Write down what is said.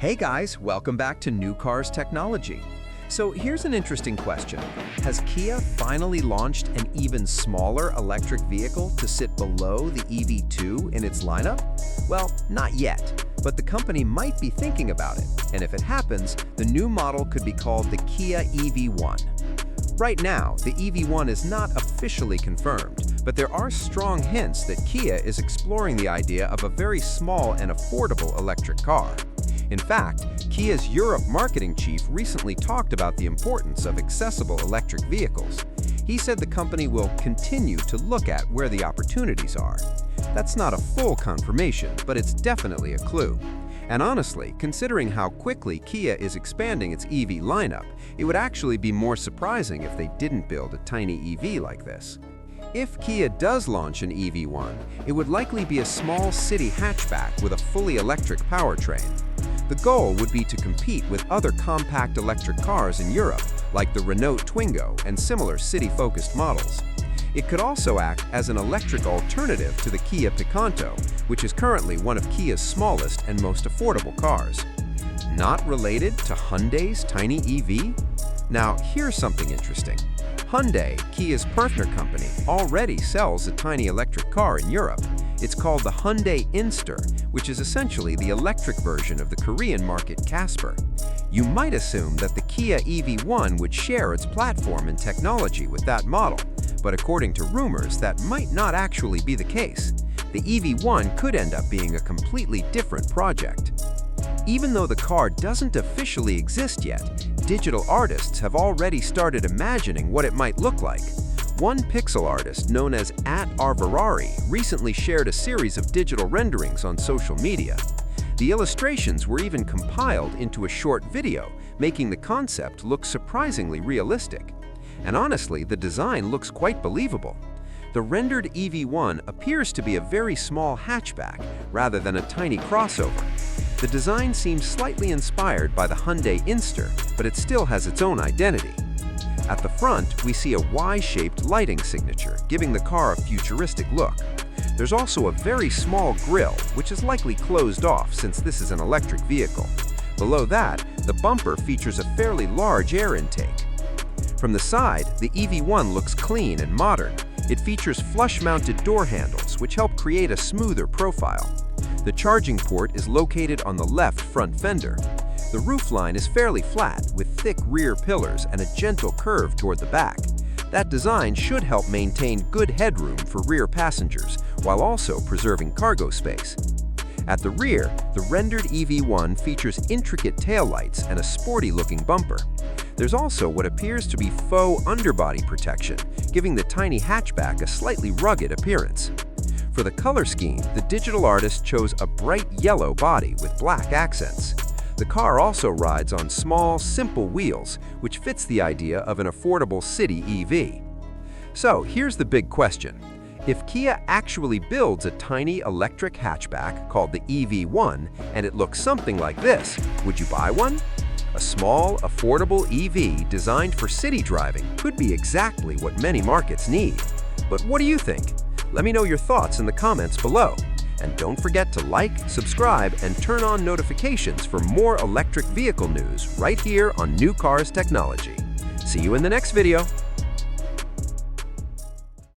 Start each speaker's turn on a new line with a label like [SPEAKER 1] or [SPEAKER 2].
[SPEAKER 1] Hey guys, welcome back to New Cars Technology. So here's an interesting question. Has Kia finally launched an even smaller electric vehicle to sit below the EV2 in its lineup? Well, not yet, but the company might be thinking about it. And if it happens, the new model could be called the Kia EV1. Right now, the EV1 is not officially confirmed, but there are strong hints that Kia is exploring the idea of a very small and affordable electric car. In fact, Kia's Europe marketing chief recently talked about the importance of accessible electric vehicles. He said the company will continue to look at where the opportunities are. That's not a full confirmation, but it's definitely a clue. And honestly, considering how quickly Kia is expanding its EV lineup, it would actually be more surprising if they didn't build a tiny EV like this. If Kia does launch an EV1, it would likely be a small city hatchback with a fully electric powertrain. The goal would be to compete with other compact electric cars in Europe, like the Renault Twingo and similar city-focused models. It could also act as an electric alternative to the Kia Picanto, which is currently one of Kia's smallest and most affordable cars. Not related to Hyundai's tiny EV? Now, here's something interesting. Hyundai, Kia's partner company, already sells a tiny electric car in Europe. It's called the Hyundai Inster, which is essentially the electric version of the Korean market Casper. You might assume that the Kia EV1 would share its platform and technology with that model, but according to rumors, that might not actually be the case. The EV1 could end up being a completely different project. Even though the car doesn't officially exist yet, digital artists have already started imagining what it might look like. One pixel artist known as @Arvarari recently shared a series of digital renderings on social media. The illustrations were even compiled into a short video, making the concept look surprisingly realistic. And honestly, the design looks quite believable. The rendered EV1 appears to be a very small hatchback rather than a tiny crossover. The design seems slightly inspired by the Hyundai Inster, but it still has its own identity. At the front, we see a Y-shaped lighting signature, giving the car a futuristic look. There's also a very small grille, which is likely closed off since this is an electric vehicle. Below that, the bumper features a fairly large air intake. From the side, the EV1 looks clean and modern. It features flush-mounted door handles, which help create a smoother profile. The charging port is located on the left front fender. The roofline is fairly flat, with thick rear pillars and a gentle curve toward the back. That design should help maintain good headroom for rear passengers, while also preserving cargo space. At the rear, the rendered EV1 features intricate taillights and a sporty-looking bumper. There's also what appears to be faux underbody protection, giving the tiny hatchback a slightly rugged appearance. For the color scheme, the digital artist chose a bright yellow body with black accents. The car also rides on small, simple wheels, which fits the idea of an affordable city EV. So here's the big question. If Kia actually builds a tiny electric hatchback called the EV1 and it looks something like this, would you buy one? A small, affordable EV designed for city driving could be exactly what many markets need. But what do you think? Let me know your thoughts in the comments below. And don't forget to like, subscribe, and turn on notifications for more electric vehicle news right here on New Cars Technology. See you in the next video.